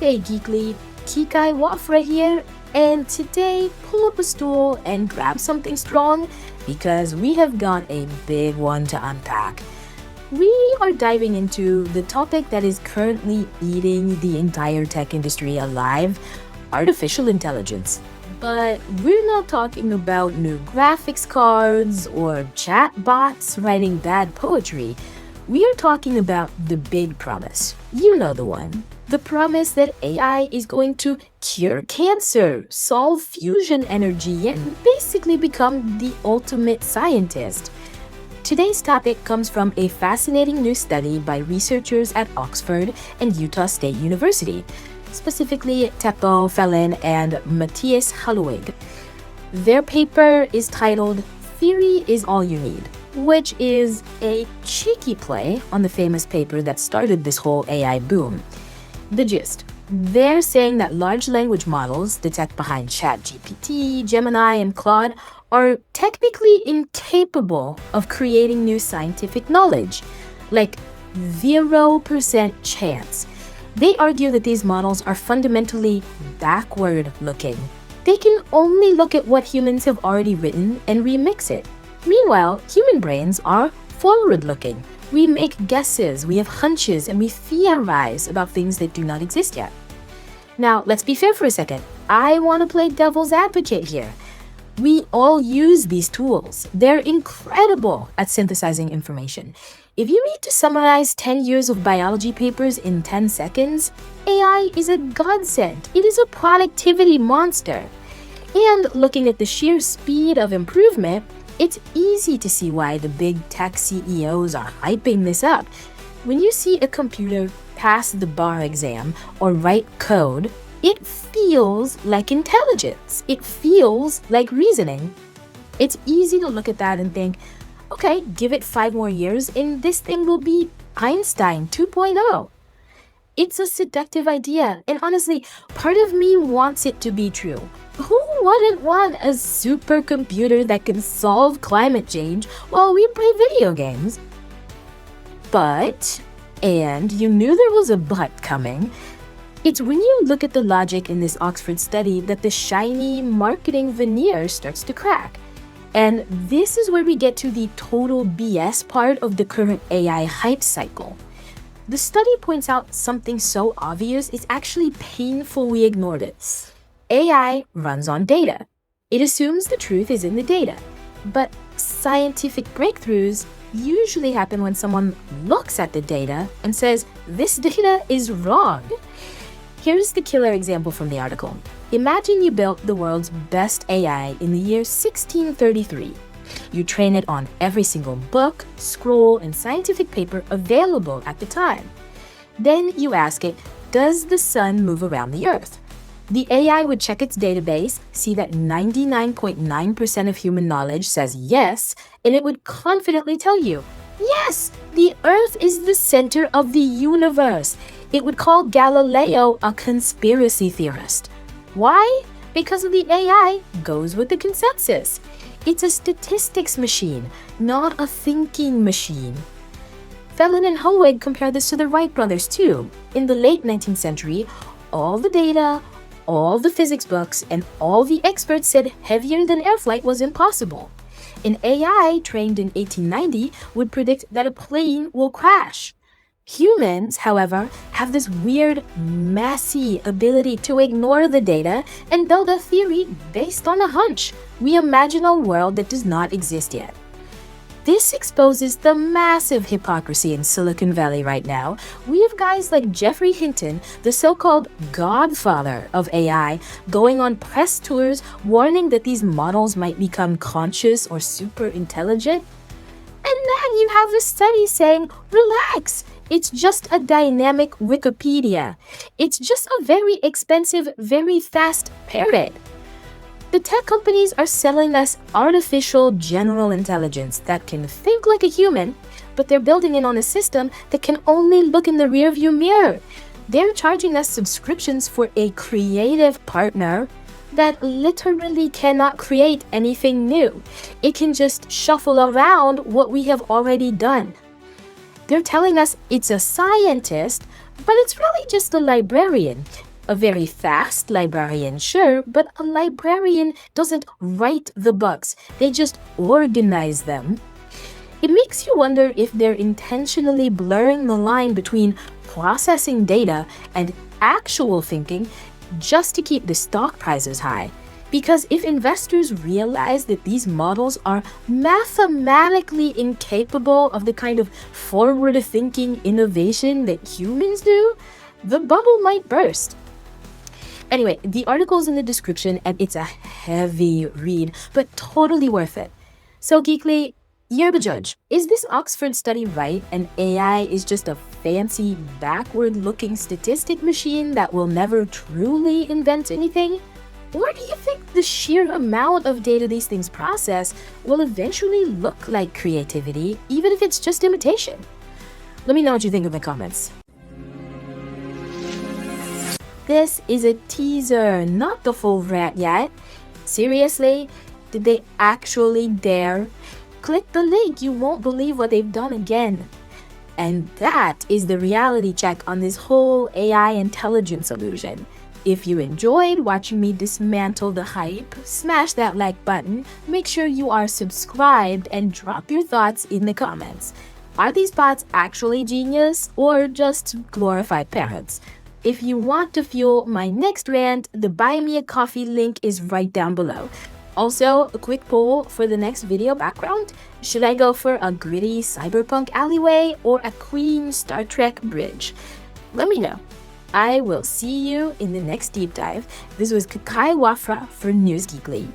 Hey geek-ly, Kikai Wafra here, and today pull up a stool and grab something strong because we have got a big one to unpack. We are diving into the topic that is currently eating the entire tech industry alive, artificial intelligence. But we're not talking about new graphics cards or chatbots writing bad poetry. We are talking about the big promise. You know the one. The promise that AI is going to cure cancer, solve fusion energy, and basically become the ultimate scientist. Today's topic comes from a fascinating new study by researchers at Oxford and Utah State University, specifically Teppo Fallon and Matthias Halluig. Their paper is titled "Theory is All You Need," which is a cheeky play on the famous paper that started this whole AI boom. The gist: they're saying that large language models, the tech behind ChatGPT, Gemini, and Claude, are technically incapable of creating new scientific knowledge. Like 0% chance. They argue that these models are fundamentally backward-looking. They can only look at what humans have already written and remix it. Meanwhile, human brains are forward-looking. We make guesses, we have hunches, and we theorize about things that do not exist yet. Now, let's be fair for a second. I want to play devil's advocate here. We all use these tools. They're incredible at synthesizing information. If you need to summarize 10 years of biology papers in 10 seconds, AI is a godsend. It is a productivity monster. And looking at the sheer speed of improvement, it's easy to see why the big tech CEOs are hyping this up. When you see a computer pass the bar exam or write code, it feels like intelligence. It feels like reasoning. It's easy to look at that and think, okay, give it 5 more years and this thing will be Einstein 2.0. It's a seductive idea, and honestly, part of me wants it to be true. Who wouldn't want a supercomputer that can solve climate change while we play video games? But, and you knew there was a but coming, it's when you look at the logic in this Oxford study that the shiny marketing veneer starts to crack. And this is where we get to the total BS part of the current AI hype cycle. The study points out something so obvious it's actually painful we ignored it. AI runs on data. It assumes the truth is in the data. But scientific breakthroughs usually happen when someone looks at the data and says, this data is wrong. Here's the killer example from the article. Imagine you built the world's best AI in the year 1633. You train it on every single book, scroll, and scientific paper available at the time. Then you ask it, does the sun move around the earth? The AI would check its database, see that 99.9% of human knowledge says yes, and it would confidently tell you, yes, the earth is the center of the universe. It would call Galileo a conspiracy theorist. Why? Because the AI goes with the consensus. It's a statistics machine, not a thinking machine. Fallon and Halluig compare this to the Wright brothers too. In the late 19th century, all the data, all the physics books, and all the experts said heavier than air flight was impossible. An AI trained in 1890 would predict that a plane will crash. Humans, however, have this weird, messy ability to ignore the data and build a theory based on a hunch. We imagine a world that does not exist yet. This exposes the massive hypocrisy in Silicon Valley right now. We have guys like Geoffrey Hinton, the so-called godfather of AI, going on press tours warning that these models might become conscious or super intelligent. And then you have the study saying, relax, it's just a dynamic Wikipedia. It's just a very expensive, very fast parrot. The tech companies are selling us artificial general intelligence that can think like a human, but they're building it on a system that can only look in the rearview mirror. They're charging us subscriptions for a creative partner that literally cannot create anything new. It can just shuffle around what we have already done. They're telling us it's a scientist, but it's really just a librarian. A very fast librarian, sure, but a librarian doesn't write the books, they just organize them. It makes you wonder if they're intentionally blurring the line between processing data and actual thinking just to keep the stock prices high. Because if investors realize that these models are mathematically incapable of the kind of forward-thinking innovation that humans do, the bubble might burst. Anyway, the article's in the description and it's a heavy read, but totally worth it. So geek-ly, you're the judge. Is this Oxford study right and AI is just a fancy, backward-looking statistic machine that will never truly invent anything? Or do you think the sheer amount of data these things process will eventually look like creativity, even if it's just imitation? Let me know what you think in the comments. This is a teaser, not the full rant yet. Seriously? Did they actually dare? Click the link, you won't believe what they've done again. And that is the reality check on this whole AI intelligence illusion. If you enjoyed watching me dismantle the hype, smash that like button, make sure you are subscribed, and drop your thoughts in the comments. Are these bots actually genius or just glorified parrots? If you want to fuel my next rant, the Buy Me a Coffee link is right down below. Also, a quick poll for the next video background. Should I go for a gritty cyberpunk alleyway or a clean Star Trek bridge? Let me know. I will see you in the next deep dive. This was Kikai Wafra for News Geek-ly.